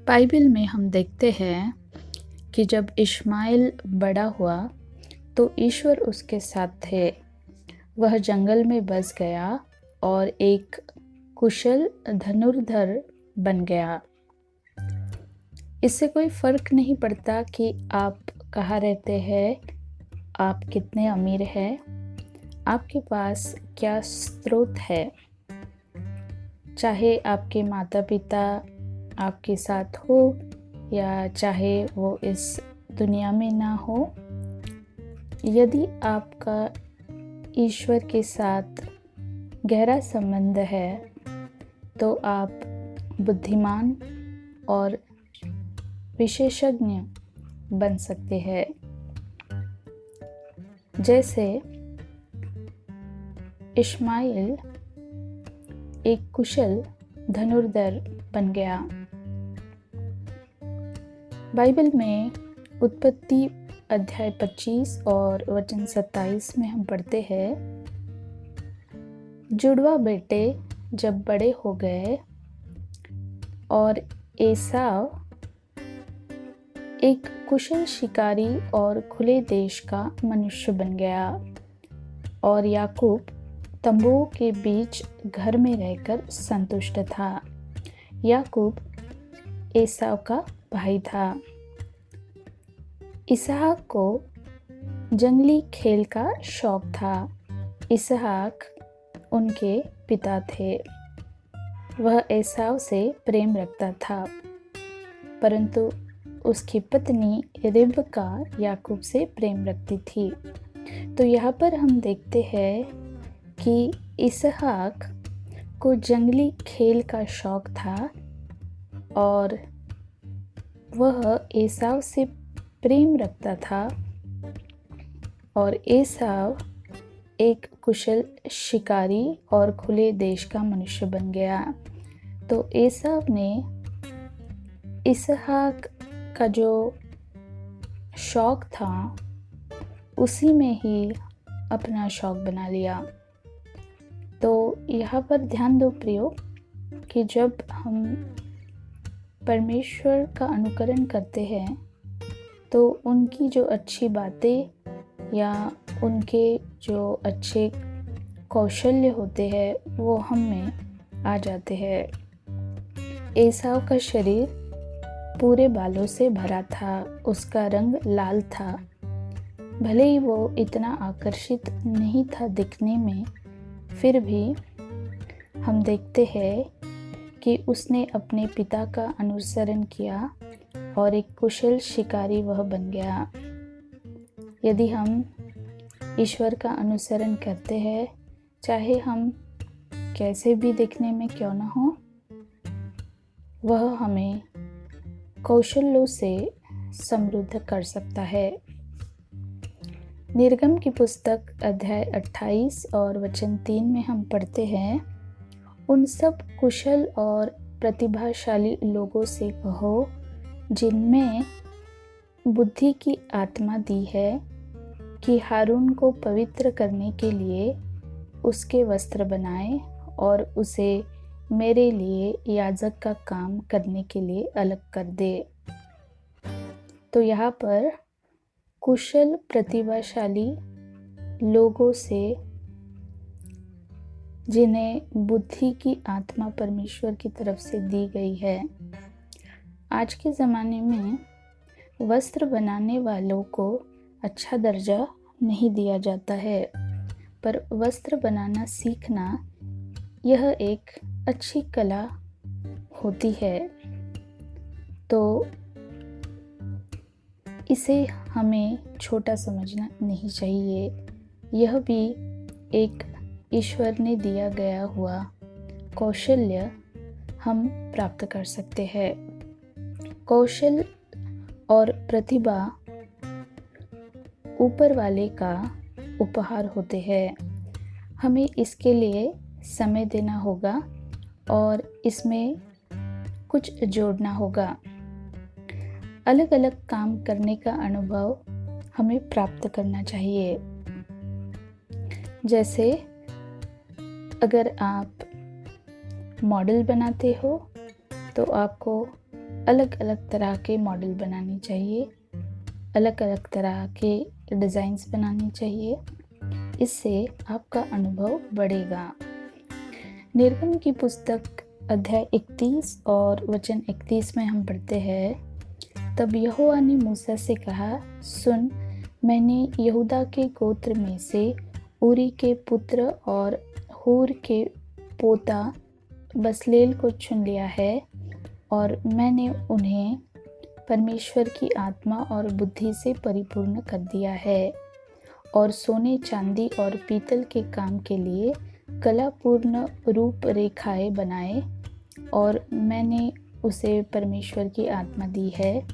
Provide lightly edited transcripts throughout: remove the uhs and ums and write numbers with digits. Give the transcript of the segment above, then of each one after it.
Bible में हम देखते हैं कि जब इश्माएल बड़ा हुआ तो ईश्वर उसके साथ थे। वह जंगल में बस गया और एक कुशल धनुर्धर बन गया। इससे कोई फर्क नहीं पड़ता कि आप कहाँ रहते हैं, आप कितने अमीर हैं, आपके पास क्या स्रोत है। चाहे आपके माता पिता आपके साथ हो या चाहे वो इस दुनिया में ना हो, यदि आपका ईश्वर के साथ गहरा संबंध है तो आप बुद्धिमान और विशेषज्ञ बन सकते हैं। जैसे इश्माएल एक कुशल धनुर्धर बन गया। बाइबल में उत्पत्ति अध्याय 25 और वचन 27 में हम पढ़ते हैं, जुड़वा बेटे जब बड़े हो गए और एसाव एक कुशल शिकारी और खुले देश का मनुष्य बन गया और याकूब तंबुओं के बीच घर में रहकर संतुष्ट था। याकूब एसाव का भाई था। इसहाक को जंगली खेल का शौक था। इसहाक उनके पिता थे। वह एसाव से प्रेम रखता था, परंतु उसकी पत्नी रिबका याकूब से प्रेम रखती थी। तो यहाँ पर हम देखते हैं कि इसहाक को जंगली खेल का शौक था और वह एसाव से प्रेम रखता था, और एसाव एक कुशल शिकारी और खुले देश का मनुष्य बन गया। तो एसाव ने इसहाक का जो शौक था उसी में ही अपना शौक बना लिया। तो यहाँ पर ध्यान दो प्रियो कि जब हम परमेश्वर का अनुकरण करते हैं तो उनकी जो अच्छी बातें या उनके जो अच्छे कौशल्य होते हैं वो हम में आ जाते हैं। एसाव का शरीर पूरे बालों से भरा था, उसका रंग लाल था। भले ही वो इतना आकर्षित नहीं था दिखने में, फिर भी हम देखते हैं कि उसने अपने पिता का अनुसरण किया और एक कुशल शिकारी वह बन गया। यदि हम ईश्वर का अनुसरण करते हैं, चाहे हम कैसे भी दिखने में क्यों न हो, वह हमें कौशलों से समृद्ध कर सकता है। निर्गम की पुस्तक अध्याय 28 और वचन 3 में हम पढ़ते हैं, उन सब कुशल और प्रतिभाशाली लोगों से कहो जिनमें बुद्धि की आत्मा दी है कि हारून को पवित्र करने के लिए उसके वस्त्र बनाए और उसे मेरे लिए याजक का काम करने के लिए अलग कर दे। तो यहाँ पर कुशल प्रतिभाशाली लोगों से जिन्हें बुद्धि की आत्मा परमेश्वर की तरफ से दी गई है। आज के ज़माने में वस्त्र बनाने वालों को अच्छा दर्जा नहीं दिया जाता है, पर वस्त्र बनाना सीखना यह एक अच्छी कला होती है। तो इसे हमें छोटा समझना नहीं चाहिए। यह भी एक ईश्वर ने दिया गया हुआ कौशल्य हम प्राप्त कर सकते हैं। कौशल और प्रतिभा ऊपर वाले का उपहार होते हैं। हमें इसके लिए समय देना होगा और इसमें कुछ जोड़ना होगा। अलग अलग काम करने का अनुभव हमें प्राप्त करना चाहिए। जैसे अगर आप मॉडल बनाते हो तो आपको अलग अलग तरह के मॉडल बनाने चाहिए, अलग अलग तरह के डिज़ाइंस बनाने चाहिए। इससे आपका अनुभव बढ़ेगा। निर्गम की पुस्तक अध्याय 31 और वचन 31 में हम पढ़ते हैं, तब यहोवा ने मूसा से कहा, सुन, मैंने यहूदा के गोत्र में से ऊरी के पुत्र और हूर के पोता बसलेल को चुन लिया है, और मैंने उन्हें परमेश्वर की आत्मा और बुद्धि से परिपूर्ण कर दिया है, और सोने, चांदी और पीतल के काम के लिए कलापूर्ण रूप रेखाएं बनाए, और मैंने उसे परमेश्वर की आत्मा दी है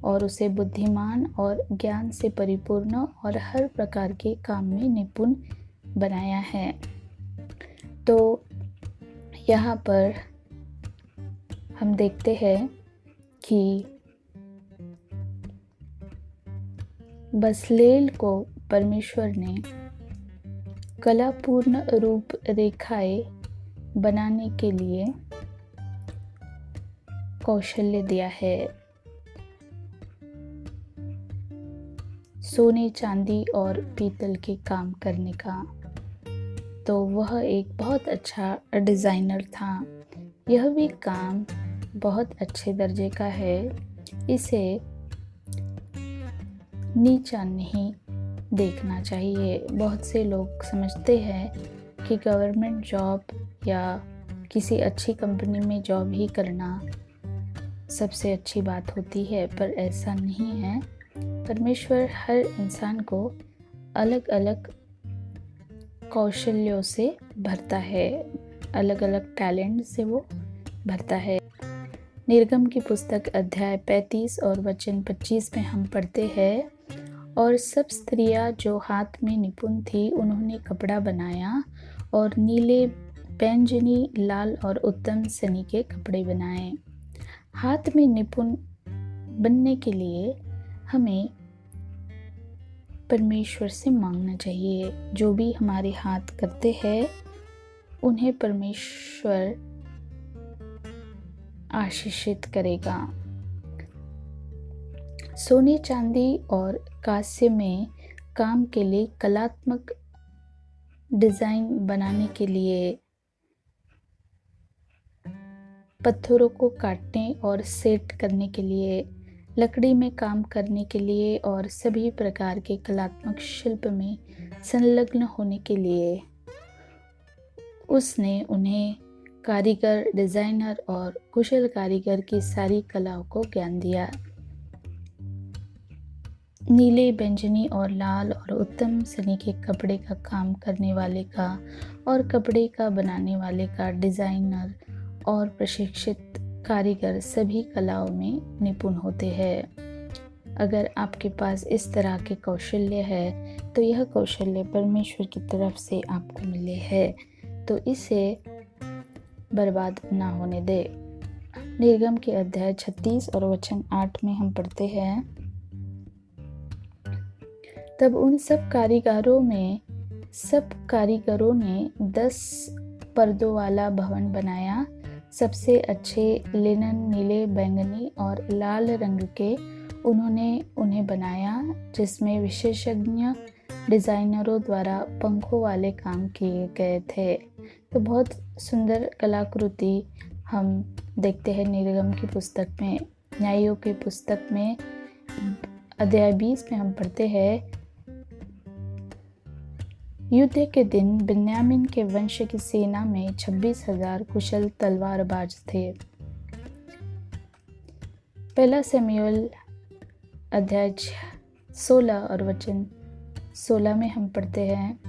और उसे बुद्धिमान और ज्ञान से परिपूर्ण और हर प्रकार के काम में निपुण बनाया है। तो यहाँ पर हम देखते हैं कि बसलेल को परमेश्वर ने कलापूर्ण रूप रेखाएं बनाने के लिए कौशल्य दिया है। सोने, चांदी और पीतल के काम करने का। तो वह एक बहुत अच्छा डिज़ाइनर था। यह भी काम बहुत अच्छे दर्जे का है। इसे नीचा नहीं देखना चाहिए। बहुत से लोग समझते हैं कि गवर्नमेंट जॉब या किसी अच्छी कंपनी में जॉब ही करना सबसे अच्छी बात होती है, पर ऐसा नहीं है। परमेश्वर हर इंसान को अलग अलग कौशल्यों से भरता है, अलग अलग टैलेंट से वो भरता है। निर्गम की पुस्तक अध्याय 35 और वचन 25 में हम पढ़ते हैं, और सब स्त्रियां जो हाथ में निपुण थी उन्होंने कपड़ा बनाया और नीले, बैंगनी, लाल और उत्तम सनी के कपड़े बनाए। हाथ में निपुण बनने के लिए हमें परमेश्वर से मांगना चाहिए। जो भी हमारे हाथ करते हैं उन्हें परमेश्वर आशीषित करेगा। सोने, चांदी और कांस्य में काम के लिए कलात्मक डिज़ाइन बनाने के लिए, पत्थरों को काटने और सेट करने के लिए, लकड़ी में काम करने के लिए और सभी प्रकार के कलात्मक शिल्प में संलग्न होने के लिए उसने उन्हें कारीगर, डिज़ाइनर और कुशल कारीगर की सारी कलाओं को ज्ञान दिया। नीले, बैंगनी और लाल और उत्तम सनी के कपड़े का काम करने वाले का और कपड़े का बनाने वाले का, डिज़ाइनर और प्रशिक्षित कारीगर सभी कलाओं में निपुण होते हैं। अगर आपके पास इस तरह के कौशल्य है तो यह कौशल्य परमेश्वर की तरफ से आपको मिले है, तो इसे बर्बाद ना होने दे। निर्गम के अध्याय 36 और वचन 8 में हम पढ़ते हैं, तब उन सब कारीगरों ने 10 पर्दों वाला भवन बनाया। सबसे अच्छे लिनन, नीले, बैंगनी और लाल रंग के उन्होंने उन्हें बनाया, जिसमें विशेषज्ञ डिज़ाइनरों द्वारा पंखों वाले काम किए गए थे। तो बहुत सुंदर कलाकृति हम देखते हैं निर्गम की पुस्तक में। न्यायों की पुस्तक में अध्याय 20 में हम पढ़ते हैं, युद्ध के दिन बिन्यामीन के वंश की सेना में 26,000 कुशल तलवारबाज थे। पहला शमूएल अध्याय 16 और वचन 16 में हम पढ़ते हैं,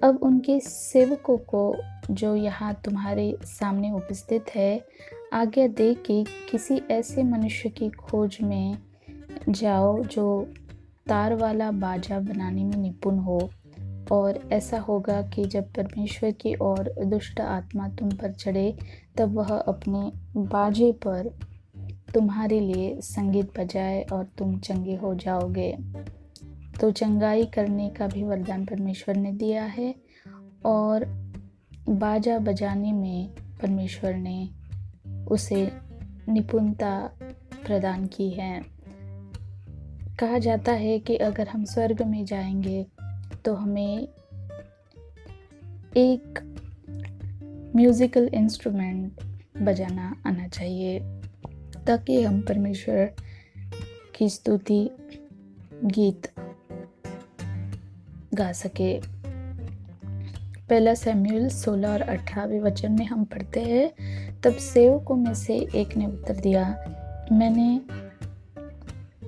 अब उनके सेवकों को जो यहाँ तुम्हारे सामने उपस्थित है आज्ञा दे कि किसी ऐसे मनुष्य की खोज में जाओ जो तार वाला बाजा बनाने में निपुण हो, और ऐसा होगा कि जब परमेश्वर की ओर दुष्ट आत्मा तुम पर चढ़े तब वह अपने बाजे पर तुम्हारे लिए संगीत बजाए और तुम चंगे हो जाओगे। तो चंगाई करने का भी वरदान परमेश्वर ने दिया है, और बाजा बजाने में परमेश्वर ने उसे निपुणता प्रदान की है। कहा जाता है कि अगर हम स्वर्ग में जाएंगे तो हमें एक म्यूज़िकल इंस्ट्रूमेंट बजाना आना चाहिए ताकि हम परमेश्वर की स्तुति गीत गा सके। पहला शमूएल 16 और 18वें वचन में हम पढ़ते हैं, तब सेवकों में से एक ने उत्तर दिया, मैंने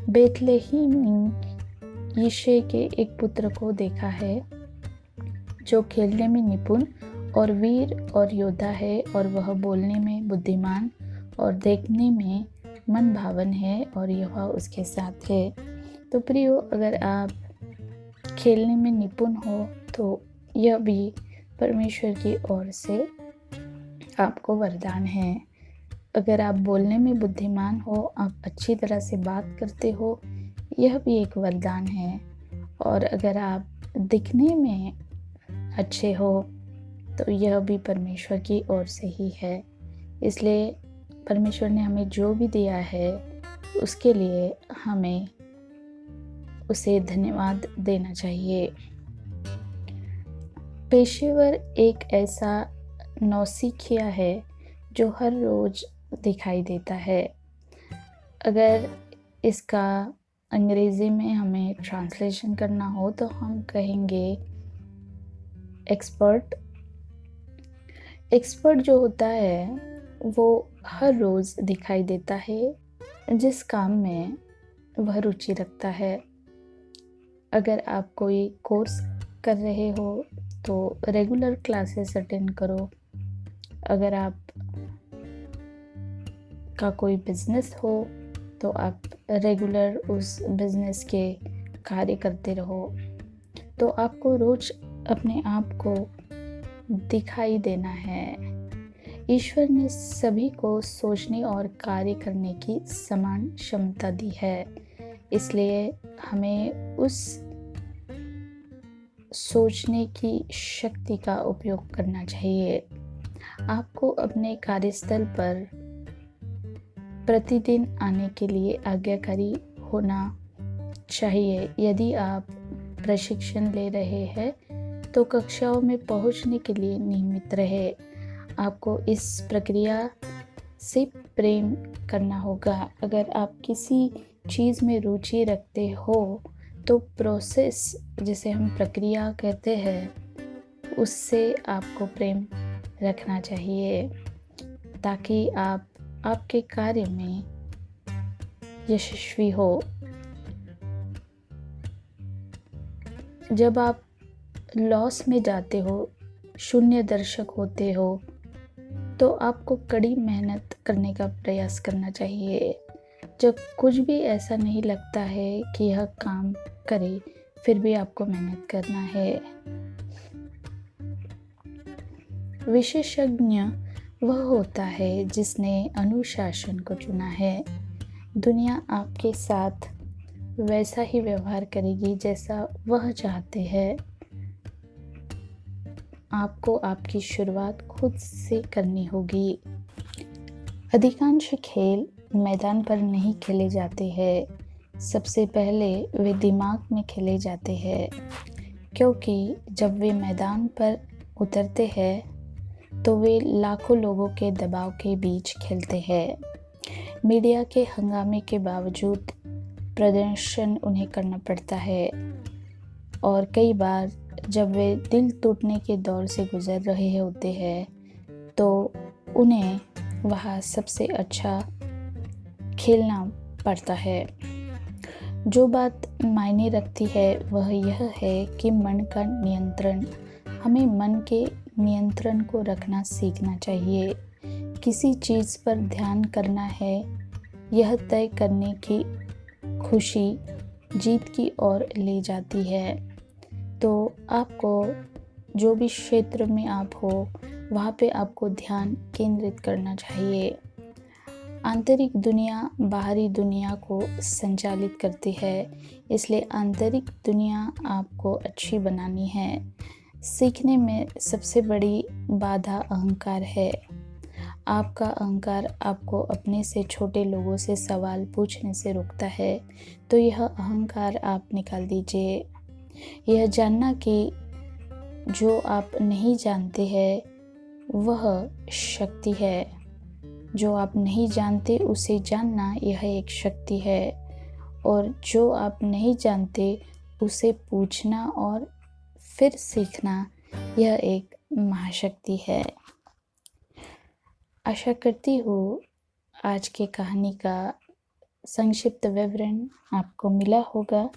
बेथलेहम में यिशै के एक पुत्र को देखा है जो खेलने में निपुण और वीर और योद्धा है, और वह बोलने में बुद्धिमान और देखने में मन भावन है, और यहोवा उसके साथ है। तो प्रियो, अगर आप खेलने में निपुण हो तो यह भी परमेश्वर की ओर से आपको वरदान है। अगर आप बोलने में बुद्धिमान हो, आप अच्छी तरह से बात करते हो, यह भी एक वरदान है। और अगर आप दिखने में अच्छे हो तो यह भी परमेश्वर की ओर से ही है। इसलिए परमेश्वर ने हमें जो भी दिया है उसके लिए हमें उसे धन्यवाद देना चाहिए। पेशेवर एक ऐसा नौसिखिया है जो हर रोज़ दिखाई देता है। अगर इसका अंग्रेज़ी में हमें ट्रांसलेशन करना हो तो हम कहेंगे एक्सपर्ट। एक्सपर्ट जो होता है वो हर रोज़ दिखाई देता है जिस काम में वह रुचि रखता है। अगर आप कोई कोर्स कर रहे हो तो रेगुलर क्लासेस अटेंड करो। अगर आप का कोई बिजनेस हो तो आप रेगुलर उस बिजनेस के कार्य करते रहो। तो आपको रोज अपने आप को दिखाई देना है। ईश्वर ने सभी को सोचने और कार्य करने की समान क्षमता दी है, इसलिए हमें उस सोचने की शक्ति का उपयोग करना चाहिए। आपको अपने कार्यस्थल पर प्रतिदिन आने के लिए आज्ञाकारी होना चाहिए। यदि आप प्रशिक्षण ले रहे हैं तो कक्षाओं में पहुंचने के लिए नियमित रहे। आपको इस प्रक्रिया से प्रेम करना होगा। अगर आप किसी चीज़ में रुचि रखते हो तो प्रोसेस, जिसे हम प्रक्रिया कहते हैं, उससे आपको प्रेम रखना चाहिए ताकि आप आपके कार्य में यशस्वी हो। जब आप लॉस में जाते हो, शून्य दर्शक होते हो, तो आपको कड़ी मेहनत करने का प्रयास करना चाहिए। जब कुछ भी ऐसा नहीं लगता है कि यह काम करे, फिर भी आपको मेहनत करना है। विशेषज्ञ वह होता है जिसने अनुशासन को चुना है। दुनिया आपके साथ वैसा ही व्यवहार करेगी जैसा वह चाहते हैं। आपको आपकी शुरुआत खुद से करनी होगी। अधिकांश खेल मैदान पर नहीं खेले जाते हैं। सबसे पहले वे दिमाग में खेले जाते हैं, क्योंकि जब वे मैदान पर उतरते हैं तो वे लाखों लोगों के दबाव के बीच खेलते हैं। मीडिया के हंगामे के बावजूद प्रदर्शन उन्हें करना पड़ता है, और कई बार जब वे दिल टूटने के दौर से गुजर रहे होते हैं तो उन्हें वहाँ सबसे अच्छा खेलना पड़ता है। जो बात मायने रखती है वह यह है कि मन का नियंत्रण। हमें मन के नियंत्रण को रखना सीखना चाहिए। किसी चीज़ पर ध्यान करना है, यह तय करने की खुशी जीत की ओर ले जाती है। तो आपको जो भी क्षेत्र में आप हो वहाँ पे आपको ध्यान केंद्रित करना चाहिए। आंतरिक दुनिया बाहरी दुनिया को संचालित करती है, इसलिए आंतरिक दुनिया आपको अच्छी बनानी है। सीखने में सबसे बड़ी बाधा अहंकार है। आपका अहंकार आपको अपने से छोटे लोगों से सवाल पूछने से रोकता है, तो यह अहंकार आप निकाल दीजिए। यह जानना कि जो आप नहीं जानते हैं वह शक्ति है। जो आप नहीं जानते उसे जानना यह एक शक्ति है, और जो आप नहीं जानते उसे पूछना और फिर सीखना यह एक महाशक्ति है। आशा करती हूँ आज की कहानी का संक्षिप्त विवरण आपको मिला होगा।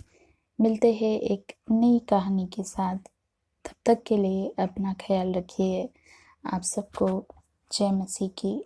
मिलते हैं एक नई कहानी के साथ। तब तक के लिए अपना ख्याल रखिए। आप सबको जय मसीह की